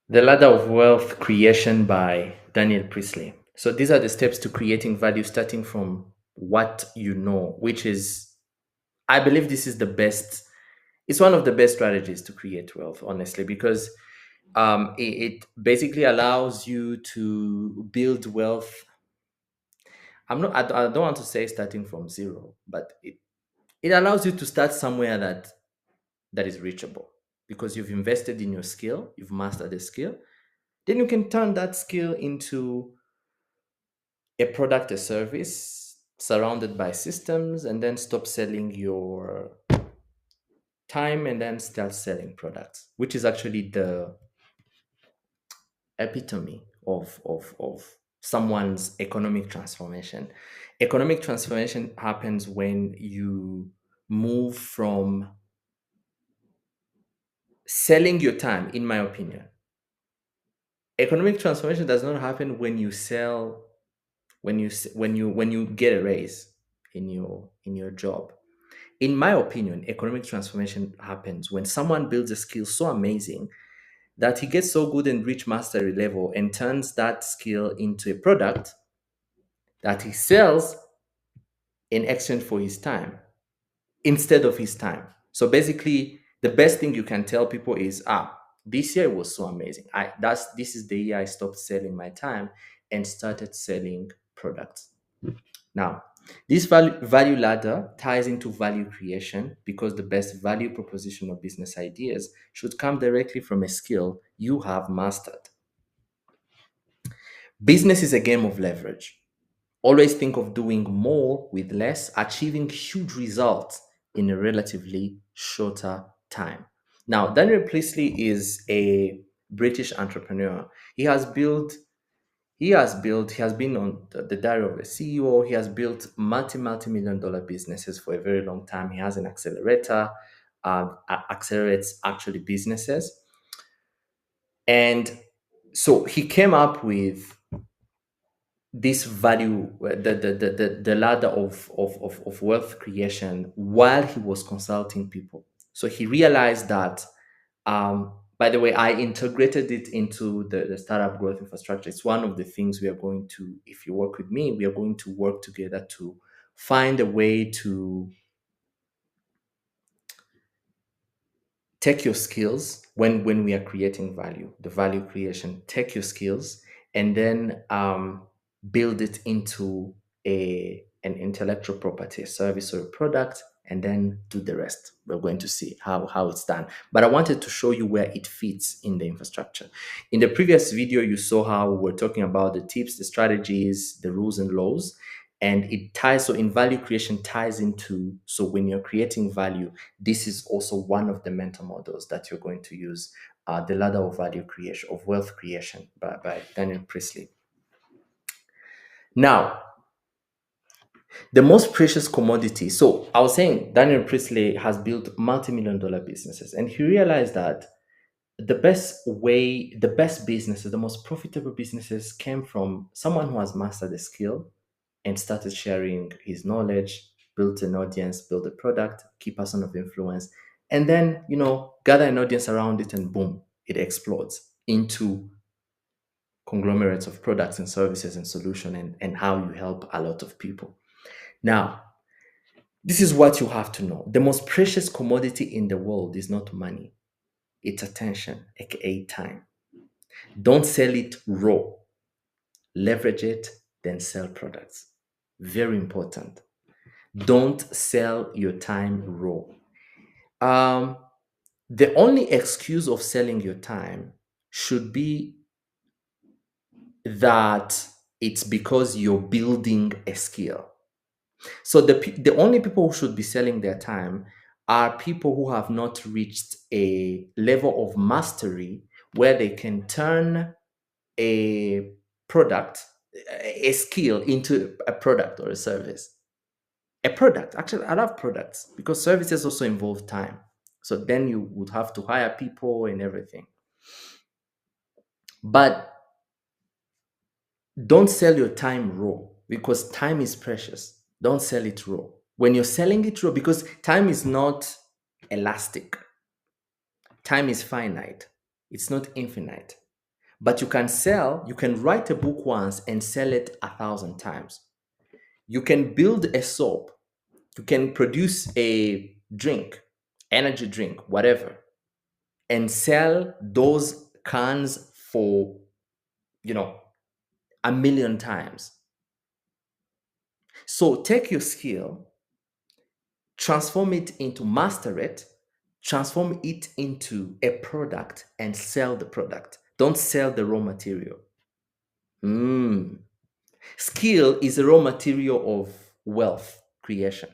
The Ladder of Wealth Creation by Daniel Priestley. So these are the steps to creating value starting from what you know, which is, I believe this is the best, it's one of the best strategies to create wealth, honestly, because it basically allows you to build wealth. I don't want to say starting from zero, but it allows you to start somewhere that is reachable because you've invested in your skill, you've mastered the skill. Then you can turn that skill into a product, a service surrounded by systems, and then stop selling your time and then start selling products, which is actually the epitome of someone's economic transformation. Economic transformation happens when you move from selling your time, in my opinion. Economic transformation does not happen when you sell, when you get a raise in your job. In my opinion, economic transformation happens when someone builds a skill so amazing that he gets so good and reach mastery level and turns that skill into a product that he sells in exchange for his time instead of his time. So basically, the best thing you can tell people is, this year was so amazing. This is the year I stopped selling my time and started selling products. Now, this value ladder ties into value creation because the best value proposition of business ideas should come directly from a skill you have mastered. Business is a game of leverage. Always think of doing more with less, achieving huge results in a relatively shorter time. Now, Daniel Priestley is a British entrepreneur. He has been on the diary of a CEO. He has built multi-million dollar businesses for a very long time. He has an accelerator, accelerates actually businesses. And so he came up with this value, the ladder of wealth creation while he was consulting people. So he realized that, by the way, I integrated it into the startup growth infrastructure. It's one of the things we are going to, if you work with me, we are going to work together to find a way to take your skills when we are creating value, the value creation, take your skills and then build it into an intellectual property, a service or a product, and then do the rest. We're going to see how it's done. But I wanted to show you where it fits in the infrastructure. In the previous video, you saw how we're talking about the tips, the strategies, the rules and laws. And it ties, so in value creation ties into, so when you're creating value, this is also one of the mental models that you're going to use, the ladder of value creation, of wealth creation by Daniel Priestley. Now, the most precious commodity. So I was saying Daniel Priestley has built multi-million dollar businesses, and he realized that the best businesses, the most profitable businesses came from someone who has mastered a skill and started sharing his knowledge, built an audience, built a product, key person of influence, and then, gather an audience around it and boom, it explodes into conglomerates of products and services and solution and how you help a lot of people. Now, this is what you have to know. The most precious commodity in the world is not money, it's attention, aka time. Don't sell it raw, leverage it, then sell products. Very important. Don't sell your time raw. Um, the only excuse of selling your time should be that it's because you're building a skill. So the only people who should be selling their time are people who have not reached a level of mastery where they can turn a product, a skill into a product or a service. A product, actually, I love products because services also involve time. So then you would have to hire people and everything. But don't sell your time raw because time is precious. Don't sell it raw. When you're selling it raw, because time is not elastic, time is finite, it's not infinite. But you can write a book once and sell it 1,000 times. You can build a soap, you can produce a drink, energy drink, whatever, and sell those cans for, you know, 1,000,000 times. So take your skill, transform it into master it, transform it into a product and sell the product. Don't sell the raw material. Mm. Skill is a raw material of wealth creation,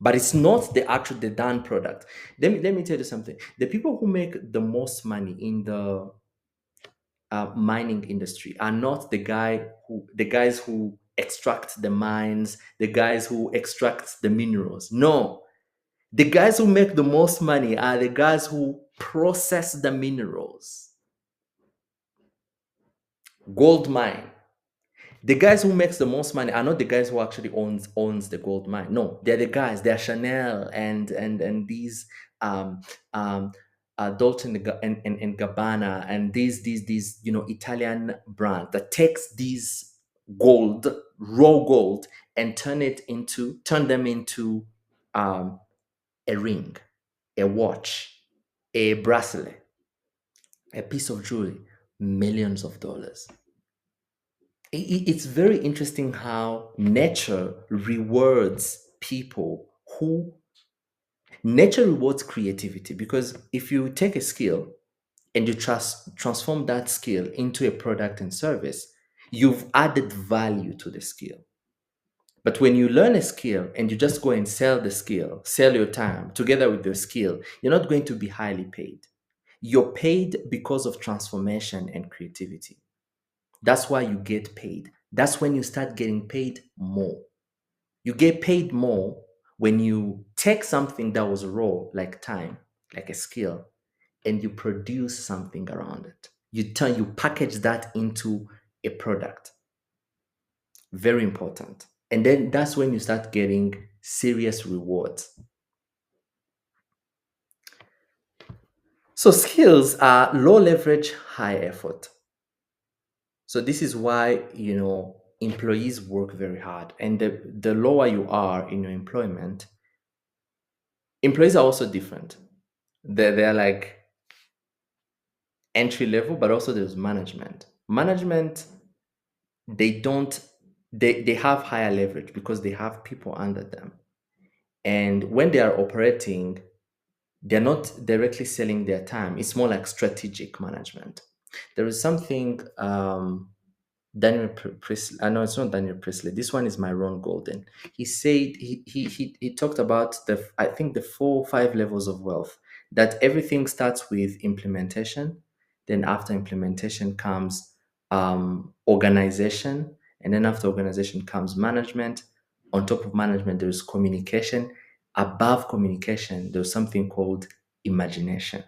but it's not the done product. Let me tell you something. The people who make the most money in the mining industry are not the guys who extract the mines, the guys who extract the minerals. No, the guys who make the most money are the guys who process the minerals. Gold mine. The guys who makes the most money are not the guys who actually owns the gold mine. No, they're the guys. They're Chanel and these um um Dolce and Gabbana and these Italian brand that takes these gold, raw gold, and turn them into um a ring, a watch, a bracelet, a piece of jewelry, millions of dollars. It's very interesting how who nature rewards creativity, because if you take a skill and you transform that skill into a product and service, you've added value to the skill. But when you learn a skill and you just go and sell the skill, sell your time together with your skill, you're not going to be highly paid. You're paid because of transformation and creativity. That's why you get paid. That's when you start getting paid more. You get paid more when you take something that was raw, like time, like a skill, and you produce something around it. You package that into a product. Very important. And then that's when you start getting serious rewards. So skills are low leverage, high effort. So this is why, employees work very hard. And the lower you are in your employment, employees are also different. They're like entry level, but also there's management. Management, they don't they have higher leverage because they have people under them. And when they are operating, they're not directly selling their time. It's more like strategic management. There is something Priestley. I know it's not Daniel Priestley. This one is Myron Golden. He said he talked about I think the 4 or 5 levels of wealth. That everything starts with implementation. Then after implementation comes organization, and then after organization comes management. On top of management, there is communication. Above communication, there's something called imagination.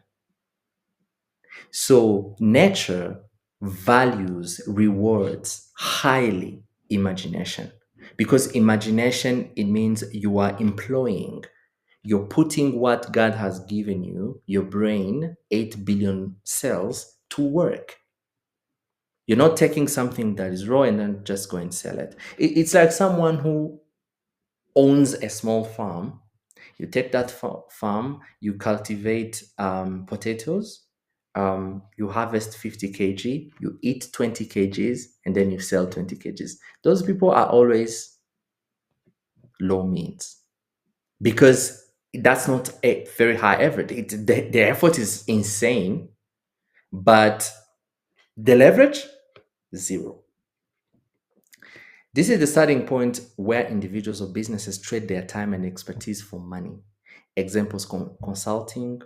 So nature values, rewards highly imagination, because imagination, it means you are employing, you're putting what God has given you, your brain, 8 billion cells, to work. You're not taking something that is raw and then just go and sell it. It's like someone who owns a small farm. You take that farm, you cultivate potatoes, you harvest 50 kg, you eat 20 kgs, and then you sell 20 kgs. Those people are always low means, because that's not a very high effort. The effort is insane, but the leverage, zero. This is the starting point where individuals or businesses trade their time and expertise for money. Examples: consulting,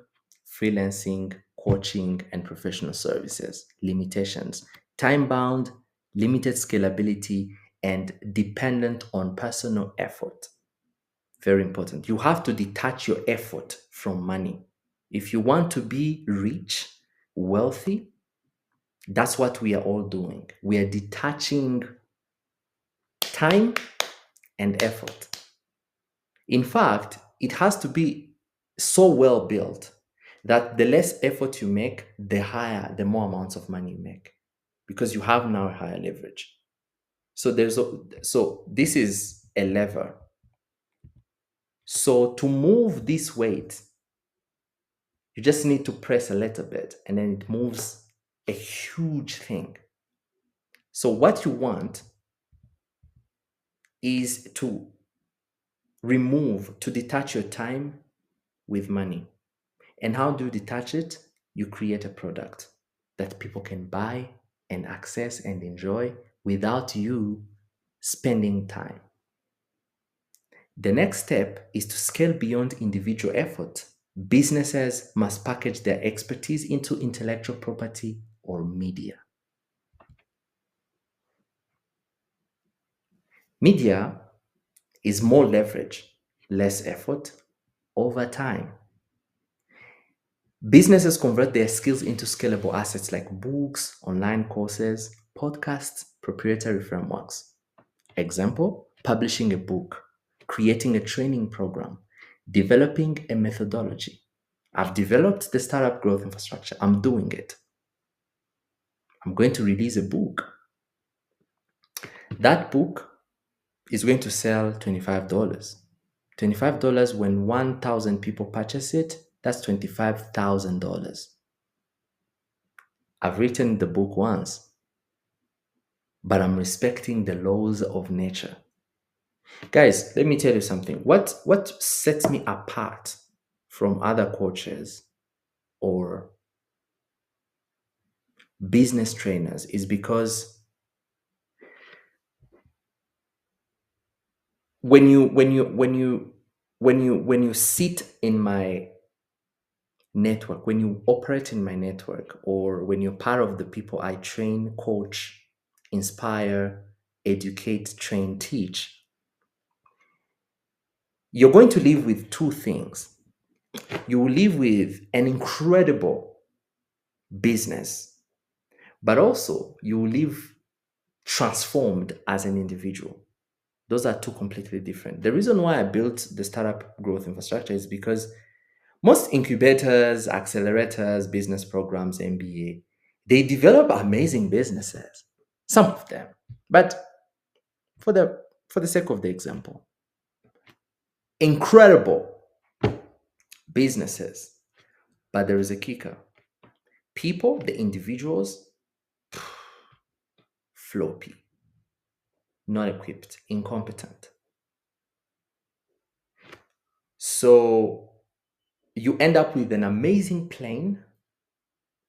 freelancing, coaching, and professional services. Limitations: time bound, limited scalability, and dependent on personal effort. Very important. You have to detach your effort from money. If you want to be rich, wealthy, that's what we are all doing. We are detaching time and effort. In fact, it has to be so well built that the less effort you make, the more amounts of money you make, because you have now a higher leverage. So this is a lever. So to move this weight, you just need to press a little bit and then it moves a huge thing. So what you want is to detach your time with money. And how do you detach it? You create a product that people can buy and access and enjoy without you spending time. The next step is to scale beyond individual effort. Businesses must package their expertise into intellectual property or media. Media is more leverage, less effort over time. Businesses convert their skills into scalable assets like books, online courses, podcasts, proprietary frameworks. Example, publishing a book, creating a training program, developing a methodology. I've developed the startup growth infrastructure. I'm doing it. I'm going to release a book. That book is going to sell $25. $25 when 1,000 people purchase it, that's $25,000. I've written the book once, but I'm respecting the laws of nature. Guys, let me tell you something. What sets me apart from other coaches or business trainers is because when you sit in my network, when you operate in my network, or when you're part of the people I train, coach, inspire, educate, train, teach, you're going to live with two things. You will live with an incredible business, but also you will live transformed as an individual. Those are two completely different. The reason why I built the startup growth infrastructure is because most incubators, accelerators, business programs, MBA, they develop amazing businesses. Some of them. But for the sake of the example, incredible businesses. But there is a kicker. People, the individuals, floppy, not equipped, incompetent. So you end up with an amazing plane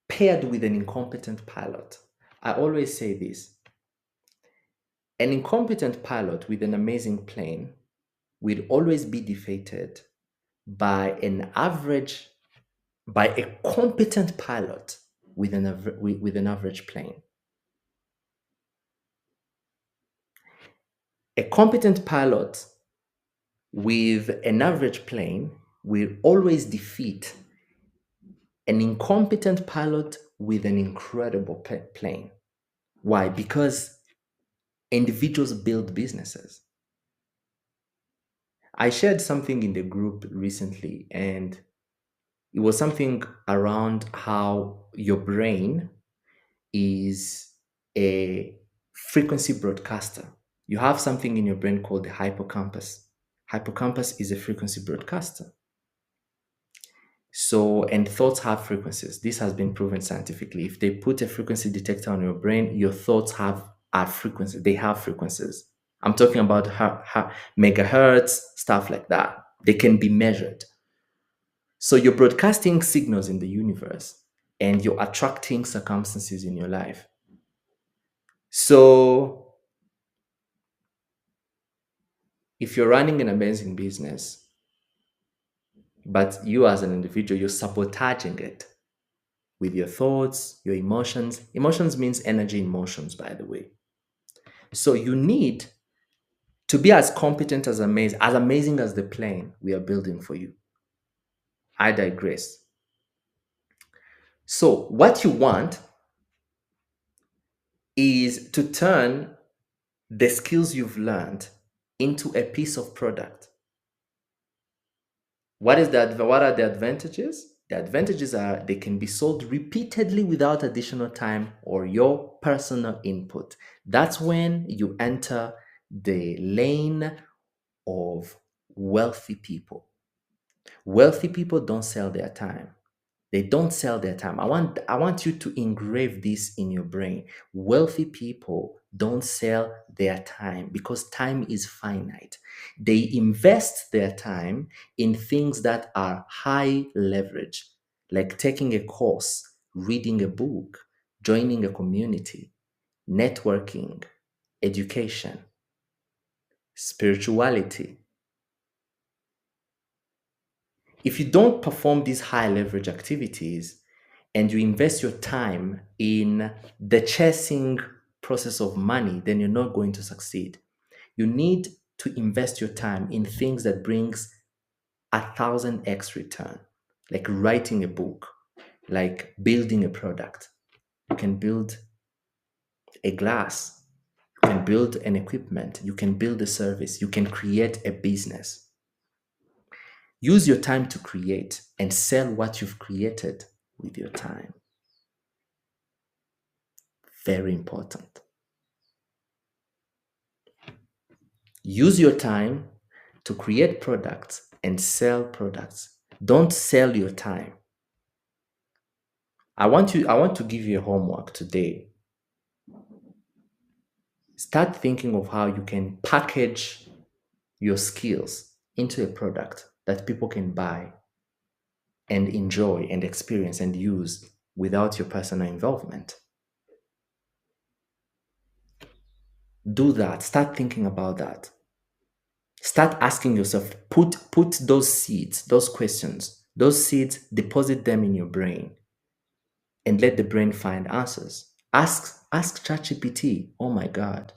paired with an incompetent pilot. I always say this: an incompetent pilot with an amazing plane will always be defeated by a competent pilot with an average plane. A competent pilot with an average plane will always defeat an incompetent pilot with an incredible plane. Why? Because individuals build businesses. I shared something in the group recently, and it was something around how your brain is a frequency broadcaster. You have something in your brain called the hippocampus. Hippocampus is a frequency broadcaster. So, and thoughts have frequencies. This has been proven scientifically. If they put a frequency detector on your brain, your thoughts are frequencies. They have frequencies. I'm talking about megahertz, stuff like that. They can be measured. So you're broadcasting signals in the universe and you're attracting circumstances in your life. So if you're running an amazing business, but you as an individual, you're sabotaging it with your thoughts, your emotions. Emotions means energy in motions, by the way. So you need to be as competent, as amazing as the plane we are building for you. I digress. So what you want is to turn the skills you've learned into a piece of product. What are the advantages? The advantages are they can be sold repeatedly without additional time or your personal input. That's when you enter the lane of wealthy people. Wealthy people don't sell their time. They don't sell their time. I want you to engrave this in your brain. Wealthy people don't sell their time because time is finite. They invest their time in things that are high leverage, like taking a course, reading a book, joining a community, networking, education, spirituality. If you don't perform these high leverage activities and you invest your time in the chasing process of money, then you're not going to succeed. You need to invest your time in things that brings 1,000x return, like writing a book, like building a product. You can build a glass, you can build an equipment, you can build a service, you can create a business. Use your time to create and sell what you've created with your time. Very important. Use your time to create products and sell products. Don't sell your time. I want to give you a homework today. Start thinking of how you can package your skills into a product that people can buy and enjoy and experience and use without your personal involvement. Do that. Start thinking about that. Start asking yourself, put those seeds, those questions, those seeds, deposit them in your brain and let the brain find answers. Ask ChatGPT. Oh my God.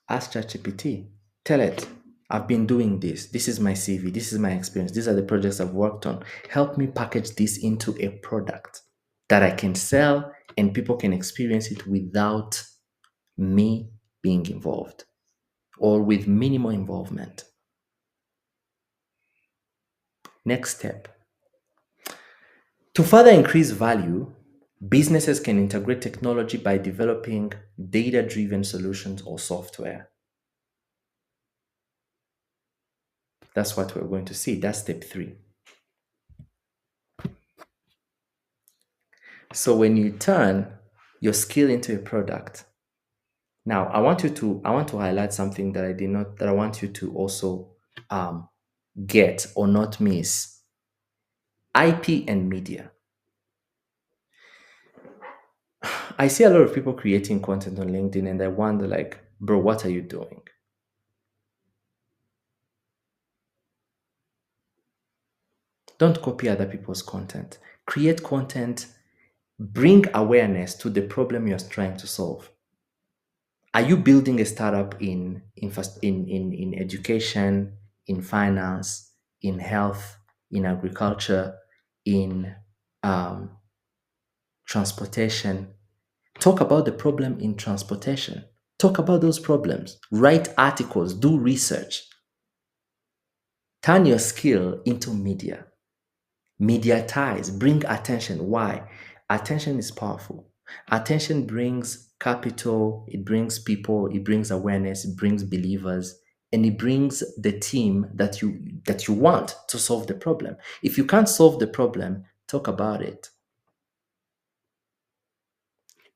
Ask ChatGPT. Tell it, I've been doing this. This is my CV. This is my experience. These are the projects I've worked on. Help me package this into a product that I can sell and people can experience it without me being involved or with minimal involvement. Next step. To further increase value, businesses can integrate technology by developing data driven solutions or software. That's what we're going to see. That's step 3. So when you turn your skill into a product, now I want to highlight something that I did not that I want you to also um, get or not miss. IP and media. I see a lot of people creating content on LinkedIn and I wonder like, bro, what are you doing? Don't copy other people's content. Create content, bring awareness to the problem you're trying to solve. Are you building a startup in education, in finance, in health, in agriculture, in um, transportation? Talk about the problem in transportation. Talk about those problems. Write articles, do research. Turn your skill into media. Mediatize, bring attention. Why? Attention is powerful. Attention brings capital, it brings people, it brings awareness, it brings believers, and it brings the team that you want to solve the problem. If you can't solve the problem, talk about it.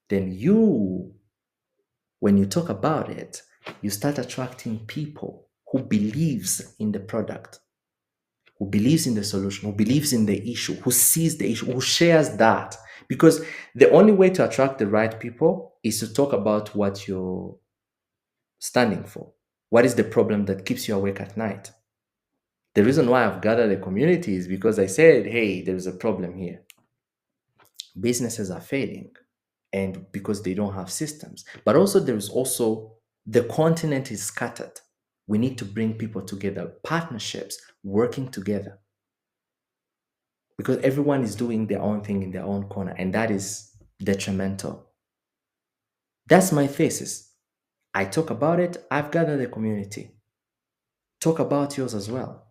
Then when you talk about it, you start attracting people who believes in the product, who believes in the solution, who believes in the issue, who sees the issue, who shares that. Because the only way to attract the right people is to talk about what you're standing for. What is the problem that keeps you awake at night? The reason why I've gathered a community is because I said, hey, there's a problem here. Businesses are failing and because they don't have systems. But also there's also the continent is scattered. We need to bring people together, partnerships, working together. Because everyone is doing their own thing in their own corner, and that is detrimental. That's my thesis. I talk about it, I've gathered a community. Talk about yours as well.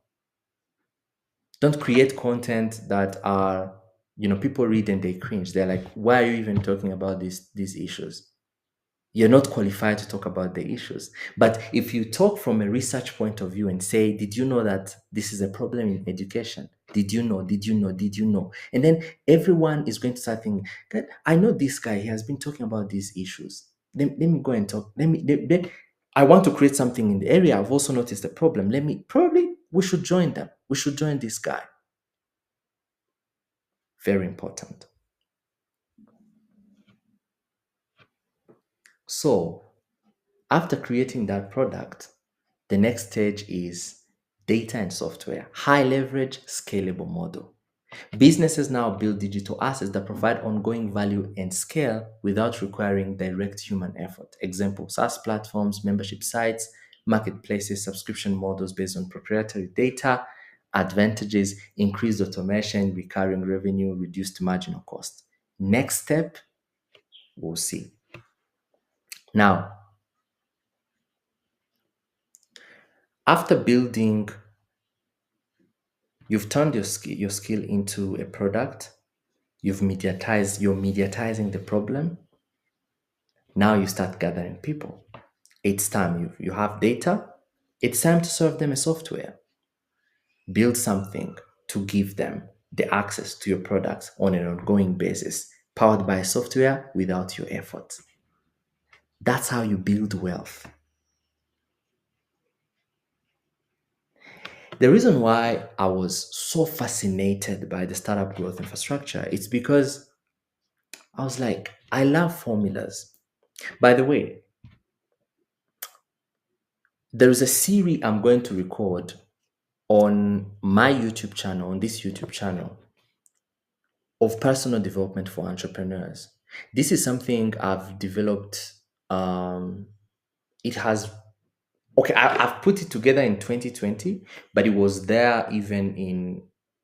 Don't create content that are, people read and they cringe. They're like, why are you even talking about these issues? You're not qualified to talk about the issues. But if you talk from a research point of view and say, did you know that this is a problem in education? Did you know? Did you know? Did you know? And then everyone is going to start thinking, "God, I know this guy, he has been talking about these issues. Let me go and talk. I want to create something in the area. I've also noticed a problem. We should join them. We should join this guy." Very important. So after creating that product, the next stage is data and software, high leverage, scalable model. Businesses now build digital assets that provide ongoing value and scale without requiring direct human effort. Example, SaaS platforms, membership sites, marketplaces, subscription models based on proprietary data. Advantages: increased automation, recurring revenue, reduced marginal cost. Next step, we'll see. Now, after building, you've turned your skill into a product. You're mediatizing the problem. Now you start gathering people. It's time. You have data. It's time to serve them a software. Build something to give them the access to your products on an ongoing basis, powered by software without your effort. That's how you build wealth. The reason why I was so fascinated by the startup growth infrastructure, it's because I was like, I love formulas. By the way, there is a series I'm going to record on my YouTube channel, on this YouTube channel, of personal development for entrepreneurs. This is something I've developed. It has, okay, I've put it together in 2020, but it was there even in,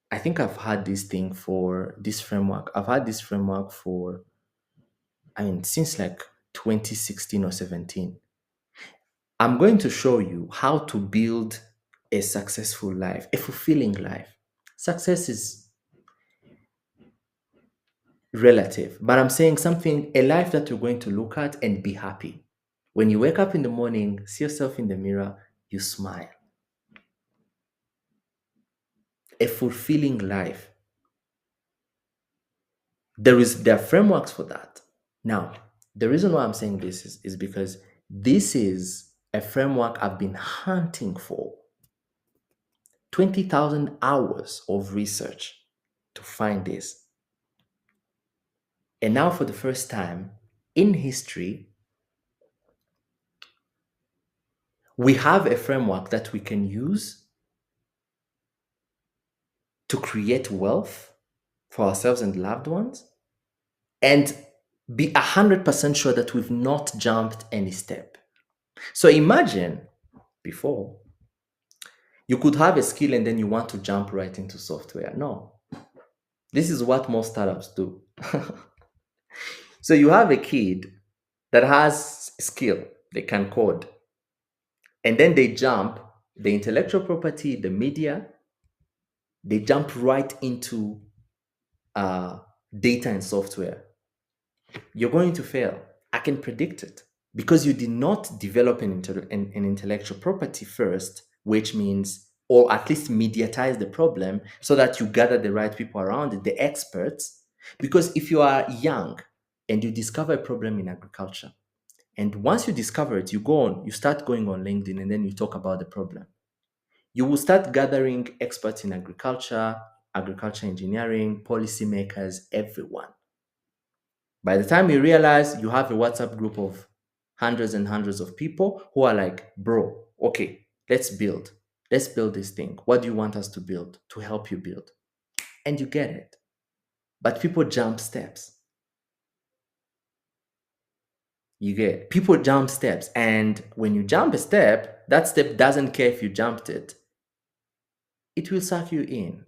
I think I've had this thing for this framework. I've had this framework for, I mean, since like 2016 or 17. I'm going to show you how to build a successful life, a fulfilling life. Success is relative, but I'm saying something, a life that you're going to look at and be happy. When you wake up in the morning, see yourself in the mirror, you smile. A fulfilling life. There are frameworks for that. Now, the reason why I'm saying this is because this is a framework I've been hunting for. 20,000 hours of research to find this. And now, for the first time in history, we have a framework that we can use to create wealth for ourselves and loved ones and be 100% sure that we've not jumped any step. So imagine before, you could have a skill and then you want to jump right into software. No, this is what most startups do. So you have a kid that has skill, they can code, and then they jump the intellectual property, the media, they jump right into uh, data and software. You're going to fail. I can predict it because you did not develop an intellectual property first, which means, or at least mediatize the problem so that you gather the right people around it, the experts. Because if you are young and you discover a problem in agriculture, and once you discover it, you start going on LinkedIn and then you talk about the problem. You will start gathering experts in agriculture, agriculture engineering, policymakers, everyone. By the time you realize, you have a WhatsApp group of hundreds and hundreds of people who are like, bro, okay, let's build. Let's build this thing. What do you want us to build to help you build? And you get it. But people jump steps. You get people jump steps. And when you jump a step, that step doesn't care if you jumped it. It will suck you in.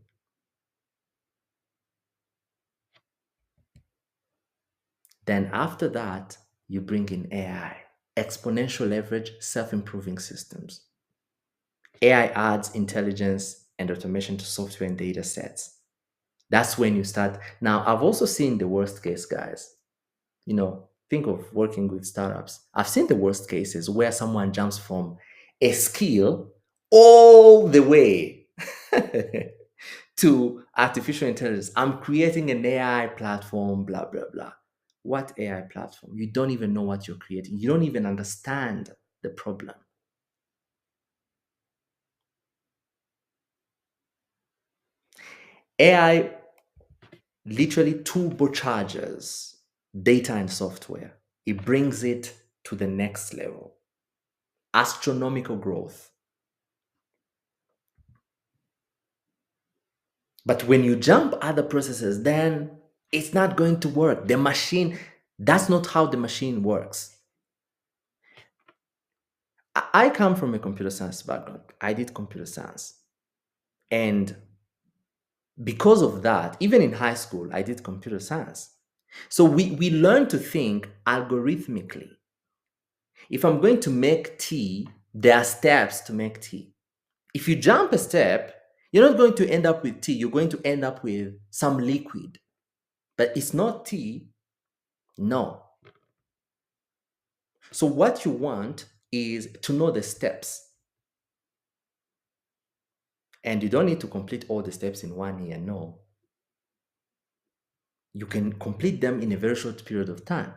Then after that, you bring in AI, exponential leverage, self-improving systems. AI adds intelligence and automation to software and data sets. That's when you start. Now, I've also seen the worst case, guys. Think of working with startups. I've seen the worst cases where someone jumps from a skill all the way to artificial intelligence. I'm creating an AI platform, blah, blah, blah. What AI platform? You don't even know what you're creating. You don't even understand the problem. AI literally turbocharges data and software. It brings it to the next level. Astronomical growth. But when you jump other processes, then it's not going to work. The machine, that's not how the machine works. I come from a computer science background. I did computer science. And because of that, even in high school, I did computer science. So we learn to think algorithmically. If I'm going to make tea, there are steps to make tea. If you jump a step, you're not going to end up with tea. You're going to end up with some liquid. But it's not tea. No. So what you want is to know the steps. And you don't need to complete all the steps in 1 year. No. You can complete them in a very short period of time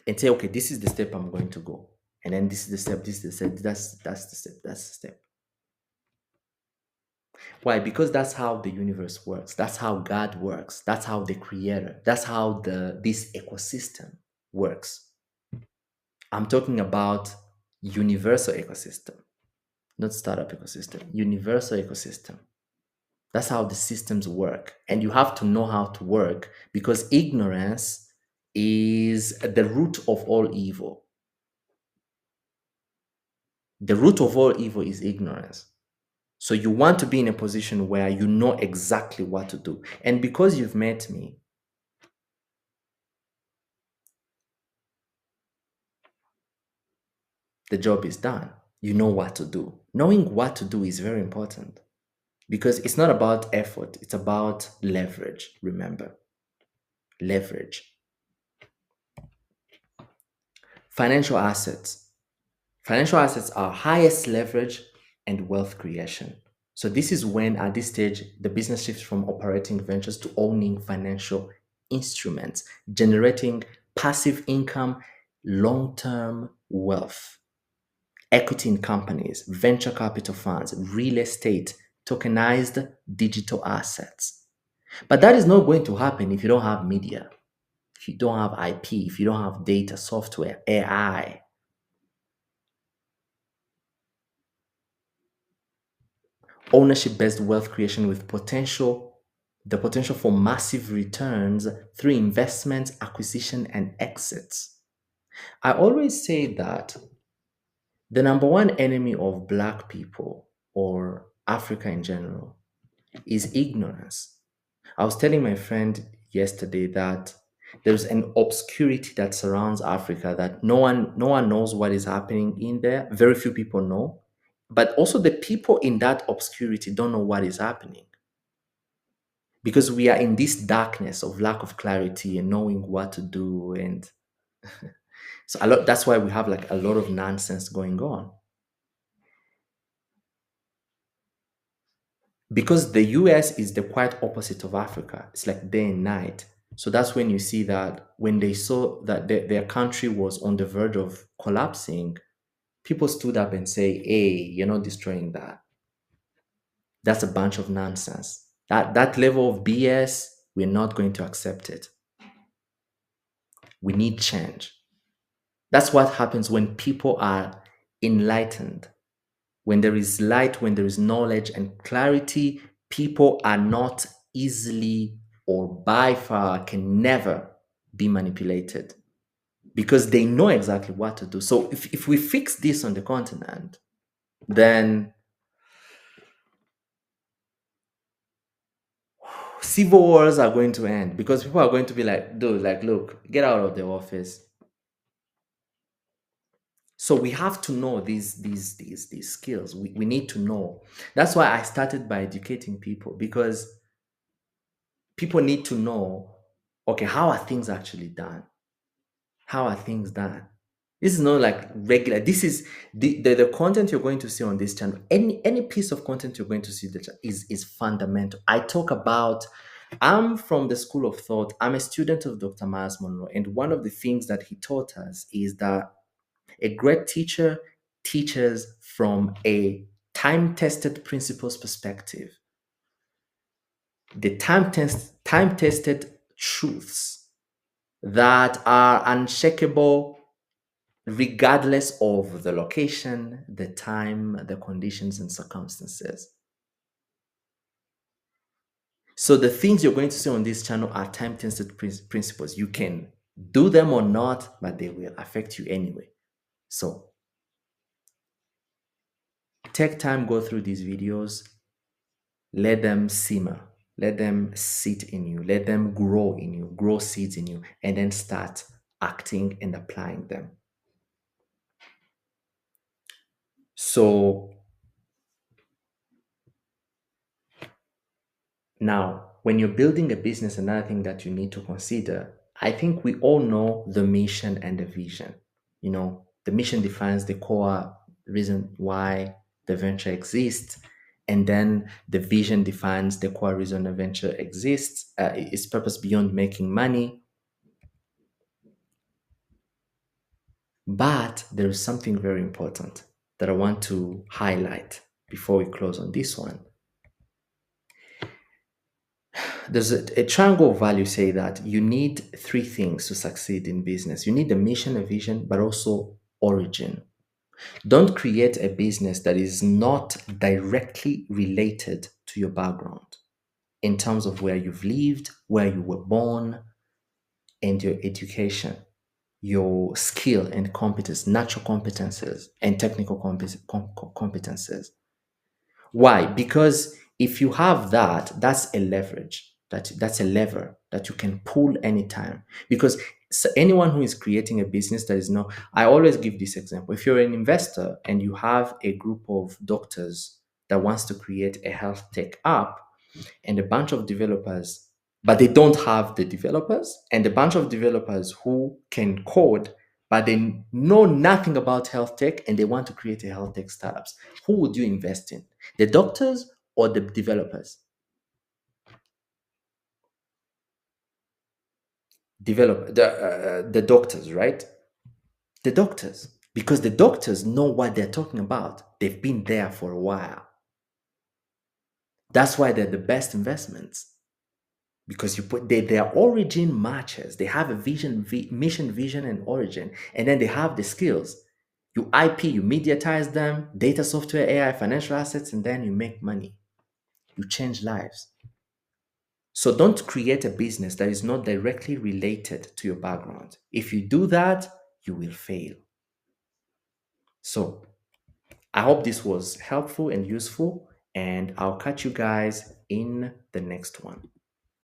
and say, okay, this is the step I'm going to go. And then this is the step, this is the step, that's the step, that's the step. Why? Because that's how the universe works. That's how God works. That's how the creator, that's how this ecosystem works. I'm talking about universal ecosystem, not startup ecosystem, universal ecosystem. That's how the systems work. And you have to know how to work because ignorance is the root of all evil. The root of all evil is ignorance. So you want to be in a position where you know exactly what to do. And because you've met me, the job is done. You know what to do. Knowing what to do is very important because it's not about effort, it's about leverage. Remember, leverage. Financial assets. Financial assets are highest leverage and wealth creation. So this is when at this stage the business shifts from operating ventures to owning financial instruments, generating passive income, long-term wealth, equity in companies, venture capital funds, real estate, tokenized digital assets. But that is not going to happen if you don't have media, if you don't have IP, if you don't have data, software, AI. Ownership-based wealth creation with the potential for massive returns through investments, acquisition, and exits. I always say that the number one enemy of Black people or Africa in general is ignorance. I was telling my friend yesterday that there's an obscurity that surrounds Africa that no one knows what is happening in there. Very few people know. But also the people in that obscurity don't know what is happening. Because we are in this darkness of lack of clarity and knowing what to do. And so that's why we have like a lot of nonsense going on. Because the US is the quite opposite of Africa. It's like day and night. So that's when you see that when they saw that their country was on the verge of collapsing, people stood up and say, hey, you're not destroying that. That's a bunch of nonsense. That level of BS, we're not going to accept it. We need change. That's what happens when people are enlightened. When there is light, when there is knowledge and clarity, people are not easily or by far can never be manipulated because they know exactly what to do. So if we fix this on the continent, then civil wars are going to end because people are going to be like, dude, like, look, get out of the office. So we have to know these skills. We need to know. That's why I started by educating people, because people need to know, okay, how are things actually done? How are things done? This is not like regular. This is the content you're going to see on this channel. Any piece of content you're going to see that is fundamental. I talk about. I'm from the school of thought. I'm a student of Dr. Miles Monroe, and one of the things that he taught us is that a great teacher teaches from a time-tested principles perspective. The time-tested truths that are unshakable regardless of the location, the time, the conditions, and circumstances. So the things you're going to see on this channel are time-tested principles. You can do them or not, but they will affect you anyway. So take time, go through these videos, let them simmer, let them sit in you, let them grow in you, grow seeds in you, and then start acting and applying them. So now, when you're building a business, another thing that you need to consider, I think we all know the mission and the vision. You know, the mission defines the core reason why the venture exists. And then the vision defines the core reason the venture exists. Its purpose beyond making money. But there is something very important that I want to highlight before we close on this one. There's a triangle of value say that you need three things to succeed in business. You need a mission, a vision, but also origin. Don't create a business that is not directly related to your background in terms of where you've lived, where you were born, and your education, your skill and competence, natural competences, and technical competences. Why? Because if you have that, that's a leverage. That's a lever that you can pull anytime. Because anyone who is creating a business that is not, I always give this example. If you're an investor and you have a group of doctors that wants to create a health tech app, and a bunch of developers, but they don't have the developers, and a bunch of developers who can code, but they know nothing about health tech and they want to create a health tech startups. Who would you invest in? The doctors or the developers? The doctors, right? The doctors, because the doctors know what they're talking about. They've been there for a while. That's why they're the best investments, because you put their origin matches. They have a vision, mission, vision, and origin, and then they have the skills. You IP, you mediatize them, data, software, AI, financial assets, and then you make money. You change lives. So don't create a business that is not directly related to your background. If you do that, you will fail. So I hope this was helpful and useful, and I'll catch you guys in the next one.